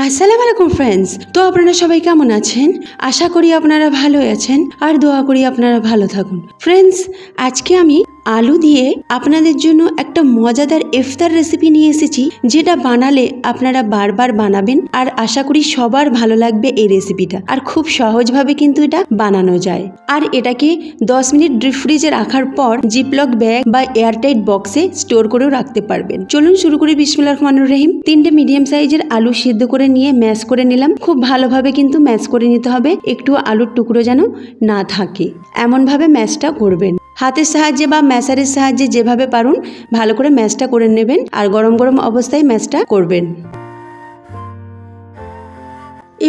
আসসালামু আলাইকুম ফ্রেন্ডস। তো আপনারা সবাই কেমন আছেন? আশা করি আপনারা ভালো আছেন আর দোয়া করি আপনারা ভালো থাকুন। ফ্রেন্ডস, আজকে আমি আলু দিয়ে আপনাদের জন্য একটা মজাদার ইফতার রেসিপি নিয়ে এসেছি, যেটা বানালে আপনারা বারবার বানাবেন আর আশা করি সবার ভালো লাগবে এই রেসিপিটা। আর খুব সহজভাবে কিন্তু এটা বানানো যায়। আর এটাকে 10 মিনিট ডিপ ফ্রিজে রাখার পর জিপলক ব্যাগ বা এয়ারটাইট বক্সে স্টোর করেও রাখতে পারবেন। চলুন শুরু করি। বিসমিল্লাহির রহমানির রহিম। 3টে মিডিয়াম সাইজের আলু সিদ্ধ করে নিয়ে ম্যাশ করে নিলাম। খুব ভালোভাবে কিন্তু ম্যাশ করে নিতে হবে, একটু আলুর টুকরো যেন না থাকে, এমনভাবে ম্যাশটা করবেন। হাতের সাহায্যে বা ম্যাশারের সাহায্যে যেভাবে পারুন ভালো করে ম্যাশটা করে নেবেন আর গরম গরম অবস্থায় ম্যাশটা করবেন।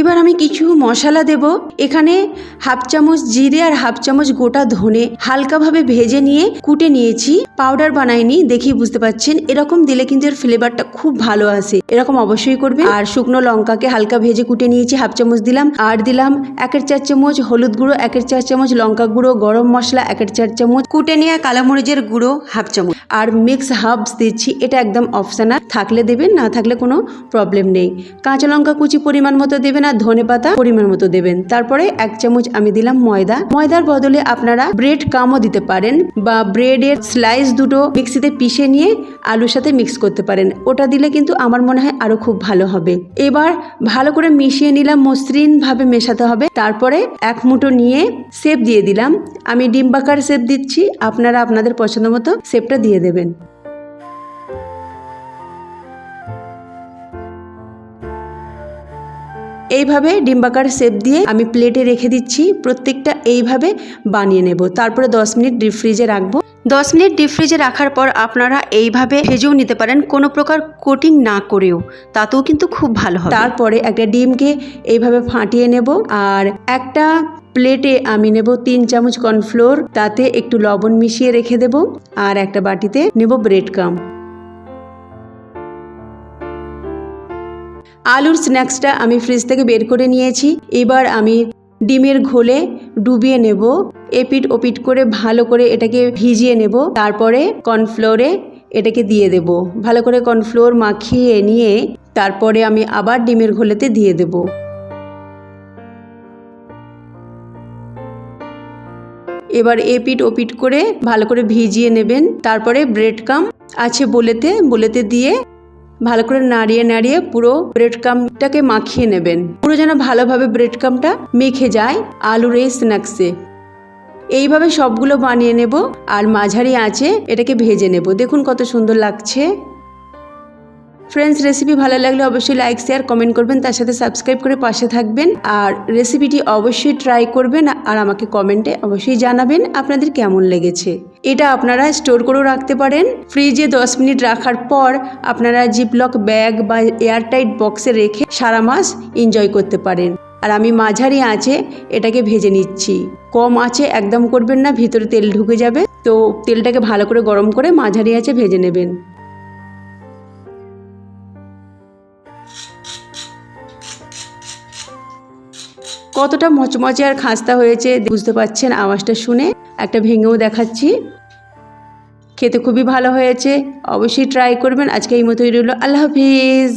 এবার আমি কিছু মশলা দেব। এখানে হাফ চামচ জিরে আর হাফ চামচ গোটা ধনে হালকাভাবে ভেজে নিয়ে কুটে নিয়েছি, পাউডার বানাইনি, দেখেই বুঝতে পাচ্ছেন। এরকম দিলে কিন্তু এর ফ্লেভারটা খুব ভালো আসে, এরকম অবশ্যই করবে। আর শুকনো লঙ্কাকে হালকা ভেজে কুটে নিয়েছি, হাফ চামচ দিলাম। আর দিলাম 1/4 চামচ হলুদ গুঁড়ো, 1/4 চামচ লঙ্কা গুঁড়ো, গরম মশলা 1/4 চামচ, কুটে নেওয়া কালামরিচের গুঁড়ো হাফ চামচ, আর মিক্স হার্বস দিচ্ছি। এটা একদম অপশনাল, থাকলে দেবেন, না থাকলে কোনো প্রবলেম নেই। কাঁচা লঙ্কা কুচি পরিমাণ মতো দেবেন আর ধনে পাতা পরিমাণ মতো দেবেন। তারপরে 1 চামচ আমি দিলাম ময়দা। ময়দার বদলে আপনারা ব্রেড কামও দিতে পারেন বা ব্রেডের স্লাইস দুটো মিক্সিতে পিষে নিয়ে আলুর সাথে মিক্স করতে পারেন, ওটা দিলে কিন্তু আমার মনে হয় আরো খুব ভালো হবে। এবার ভালো করে মিশিয়ে নিলাম, মসৃণ ভাবে মেশাতে হবে। তারপরে এক মুঠো নিয়ে শেপ দিয়ে দিলাম। আমি ডিম্বাকার শেপ দিচ্ছি, আপনারা আপনাদের পছন্দ মতো শেপটা দিয়ে দেবেন। এইভাবে ডিম্বাকার শেপ দিয়ে আমি প্লেটে রেখে দিচ্ছি। প্রত্যেকটা এইভাবে বানিয়ে নেব। তারপরে 10 মিনিট ডিপ ফ্রিজে রাখবো। 10 মিনিট ডিপ ফ্রিজে রাখার পর আপনারা এইভাবে ভেজেও নিতে পারেন, কোনো প্রকার কোটিং না করেও, তাতেও কিন্তু খুব ভালো হবে। তারপরে একটা ডিমকে এইভাবে ফাটিয়ে নেব আর একটা প্লেটে আমি নেব 3 চামচ কর্নফ্লোর, তাতে একটু লবণ মিশিয়ে রেখে দেব। আর একটা বাটিতে নেব ব্রেড ক্রাম্ব। আলুর স্ন্যাক্সটা আমি ফ্রিজ থেকে বের করে নিয়েছি। এবার আমি ডিমের ঘোলে ডুবিয়ে নেব, এপিট ওপিট করে ভালো করে এটাকে ভিজিয়ে নেব। তারপরে কর্নফ্লোরে এটাকে দিয়ে দেব। ভালো করে কর্নফ্লোর মাখিয়ে নিয়ে তারপরে আমি আবার ডিমের ঘোলেতে দিয়ে দেব। এবার এপিট ওপিট করে ভালো করে ভিজিয়ে নেবেন। তারপরে ব্রেড ক্রাম্ব আছে বলেতে দিয়ে ভালো করে নাড়িয়ে নাড়িয়ে পুরো ব্রেড ক্রাম্বটাকে মাখিয়ে নেবেন, পুরো যেন ভালোভাবে ব্রেড ক্রাম্বটা মেখে যায় আলুর এই স্ন্যাক্সে। এইভাবে সবগুলো বানিয়ে নেব আর মাঝারি আঁচে এটাকে ভেজে নেব। দেখুন কত সুন্দর লাগছে। ফ্রেন্ডস, রেসিপি ভালো লাগলে অবশ্যই লাইক শেয়ার কমেন্ট করবেন, তার সাথে সাবস্ক্রাইব করে পাশে থাকবেন। আর রেসিপিটি অবশ্যই ট্রাই করবেন আর আমাকে কমেন্টে অবশ্যই জানাবেন আপনাদের কেমন লেগেছে। এটা আপনারা স্টোর করেও রাখতে পারেন। ফ্রিজে 10 মিনিট রাখার পর আপনারা জিপলক ব্যাগ বা এয়ারটাইট বক্সে রেখে সারা মাস এনজয় করতে পারেন। আর আমি মাঝারি আঁচে এটাকে ভেজে নিচ্ছি, কম আঁচে একদম করবেন না, ভিতরে তেল ঢুকে যাবে। তো তেলটাকে ভালো করে গরম করে মাঝারি আঁচে ভেজে নেবেন। কতটা মচমচে আর খাস্তা হয়েছে বুঝতে পাচ্ছেন আওয়াজটা শুনে। একটা ভেঙেও দেখাচ্ছি। খেতে খুবই ভালো হয়েছে, অবশ্যই ট্রাই করবেন। আজকে এই মতোই রইল। আল্লাহ হাফিজ।